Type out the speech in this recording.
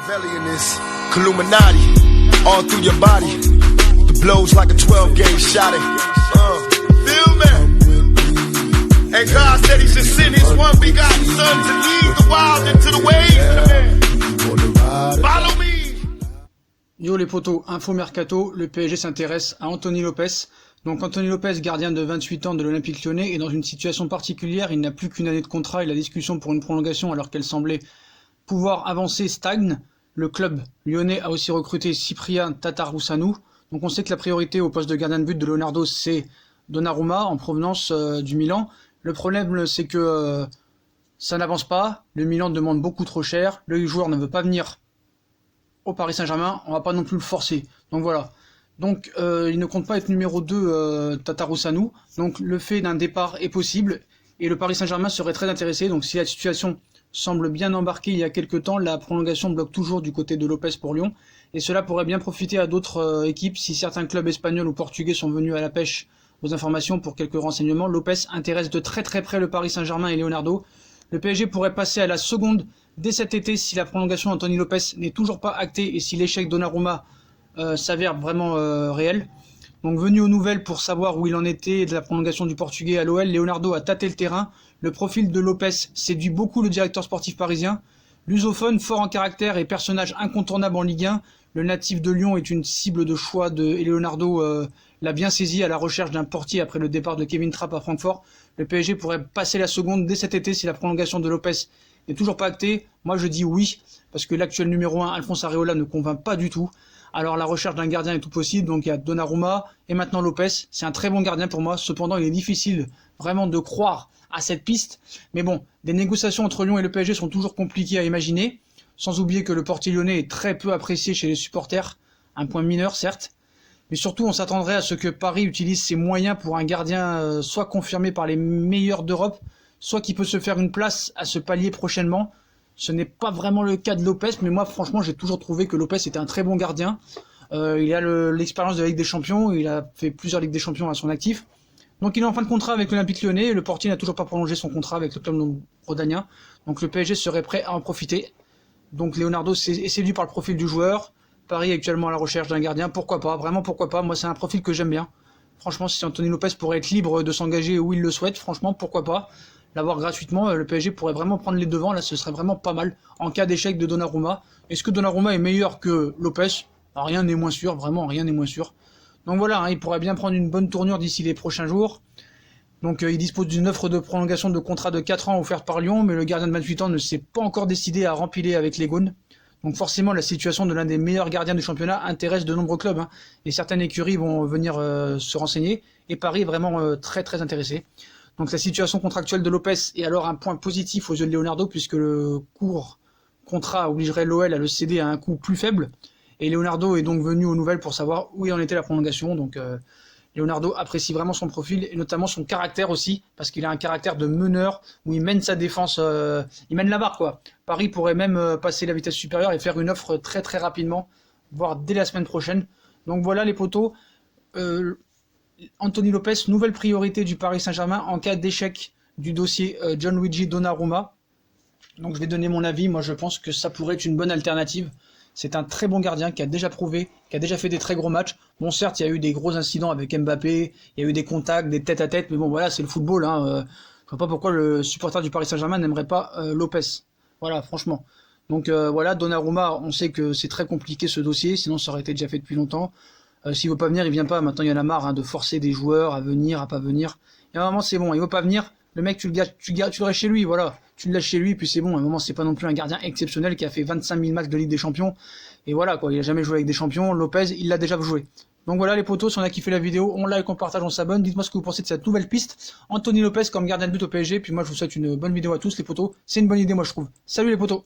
Machiavelli in this Illuminati all through your body. The blows like a 12-gauge shot. Feel me? And God said He should send His one begotten Son to lead the wild into the ways. Follow me. Yo les potos, info mercato, le PSG s'intéresse à Anthony Lopes. Donc Anthony Lopes, gardien de 28 ans de l'Olympique Lyonnais, est dans une situation particulière, il n'a plus qu'une année de contrat et la discussion pour une prolongation alors qu'elle semblait pouvoir avancer stagne. Le club lyonnais a aussi recruté Cyprien Tatarusanu. Donc on sait que la priorité au poste de gardien de but de Leonardo c'est Donnarumma en provenance du Milan. Le problème c'est que ça n'avance pas, le Milan demande beaucoup trop cher, le joueur ne veut pas venir au Paris Saint-Germain, on va pas non plus le forcer. Donc voilà. Donc il ne compte pas être numéro 2 Tatarusanu. Donc le fait d'un départ est possible et le Paris Saint-Germain serait très intéressé. Donc si la situation semble bien embarquée il y a quelques temps, la prolongation bloque toujours du côté de Lopes pour Lyon. Et cela pourrait bien profiter à d'autres équipes si certains clubs espagnols ou portugais sont venus à la pêche aux informations pour quelques renseignements. Lopes intéresse de très très près le Paris Saint-Germain et Leonardo. Le PSG pourrait passer à la seconde dès cet été si la prolongation d'Anthony Lopes n'est toujours pas actée et si l'échec Donnarumma s'avère vraiment réel. Donc venu aux nouvelles pour savoir où il en était de la prolongation du Portugais à l'OL, Leonardo a tâté le terrain. Le profil de Lopes séduit beaucoup le directeur sportif parisien. Lusophone, fort en caractère et personnage incontournable en Ligue 1, le natif de Lyon est une cible de choix et Leonardo l'a bien saisi à la recherche d'un portier après le départ de Kevin Trapp à Francfort. Le PSG pourrait passer la seconde dès cet été si la prolongation de Lopes n'est toujours pas actée. Moi je dis oui, parce que l'actuel numéro 1, Alphonse Areola, ne convainc pas du tout. Alors la recherche d'un gardien est tout possible, donc il y a Donnarumma et maintenant Lopes. C'est un très bon gardien pour moi, cependant il est difficile vraiment de croire à cette piste. Mais bon, des négociations entre Lyon et le PSG sont toujours compliquées à imaginer, sans oublier que le portier lyonnais est très peu apprécié chez les supporters, un point mineur certes. Mais surtout on s'attendrait à ce que Paris utilise ses moyens pour un gardien soit confirmé par les meilleurs d'Europe, soit qui peut se faire une place à ce palier prochainement. Ce n'est pas vraiment le cas de Lopes, mais moi franchement j'ai toujours trouvé que Lopes était un très bon gardien. Il a l'expérience de la Ligue des Champions, il a fait plusieurs Ligues des Champions à son actif. Donc il est en fin de contrat avec l'Olympique Lyonnais, et le portier n'a toujours pas prolongé son contrat avec le club rhodanien. Donc le PSG serait prêt à en profiter. Donc Leonardo est séduit par le profil du joueur. Paris est actuellement à la recherche d'un gardien, pourquoi pas, vraiment pourquoi pas. Moi c'est un profil que j'aime bien. Franchement si Anthony Lopes pourrait être libre de s'engager où il le souhaite, franchement pourquoi pas. L'avoir gratuitement, le PSG pourrait vraiment prendre les devants, là ce serait vraiment pas mal en cas d'échec de Donnarumma. Est-ce que Donnarumma est meilleur que Lopes? Rien n'est moins sûr, vraiment rien n'est moins sûr. Donc voilà, hein, il pourrait bien prendre une bonne tournure d'ici les prochains jours. Donc il dispose d'une offre de prolongation de contrat de 4 ans offerte par Lyon, mais le gardien de 28 ans ne s'est pas encore décidé à rempiler avec les Gaunes. Donc forcément la situation de l'un des meilleurs gardiens du championnat intéresse de nombreux clubs, hein, et certaines écuries vont venir se renseigner, et Paris est vraiment très très intéressé. Donc la situation contractuelle de Lopes est alors un point positif aux yeux de Leonardo puisque le court contrat obligerait l'OL à le céder à un coût plus faible. Et Leonardo est donc venu aux nouvelles pour savoir où il en était la prolongation. Donc Leonardo apprécie vraiment son profil et notamment son caractère aussi parce qu'il a un caractère de meneur où il mène sa défense, il mène la barre quoi. Paris pourrait même passer la vitesse supérieure et faire une offre très très rapidement, voire dès la semaine prochaine. Donc voilà les potos. Anthony Lopes, nouvelle priorité du Paris Saint-Germain en cas d'échec du dossier Gianluigi Donnarumma. Donc je vais donner mon avis, moi je pense que ça pourrait être une bonne alternative. C'est un très bon gardien qui a déjà prouvé, qui a déjà fait des très gros matchs. Bon certes il y a eu des gros incidents avec Mbappé, il y a eu des contacts, des tête à tête, mais bon voilà c'est le football. Hein. Je vois pas pourquoi le supporter du Paris Saint-Germain n'aimerait pas Lopes. Voilà franchement. Donc voilà, Donnarumma, on sait que c'est très compliqué ce dossier, sinon ça aurait été déjà fait depuis longtemps. S'il veut pas venir, il vient pas. Maintenant, il y en a marre de forcer des joueurs à venir, à pas venir. Et à un moment, c'est bon. Il veut pas venir. Le mec, tu le restes chez lui, voilà. Tu le lâches chez lui, puis c'est bon. À un moment, c'est pas non plus un gardien exceptionnel qui a fait 25 000 matchs de Ligue des Champions. Et voilà, quoi. Il a jamais joué avec des champions. Lopes, il l'a déjà joué. Donc voilà, les potos, si on a kiffé la vidéo, on like, on partage, on s'abonne. Dites-moi ce que vous pensez de cette nouvelle piste. Anthony Lopes comme gardien de but au PSG. Puis moi, je vous souhaite une bonne vidéo à tous, les potos. C'est une bonne idée, moi, je trouve. Salut, les potos.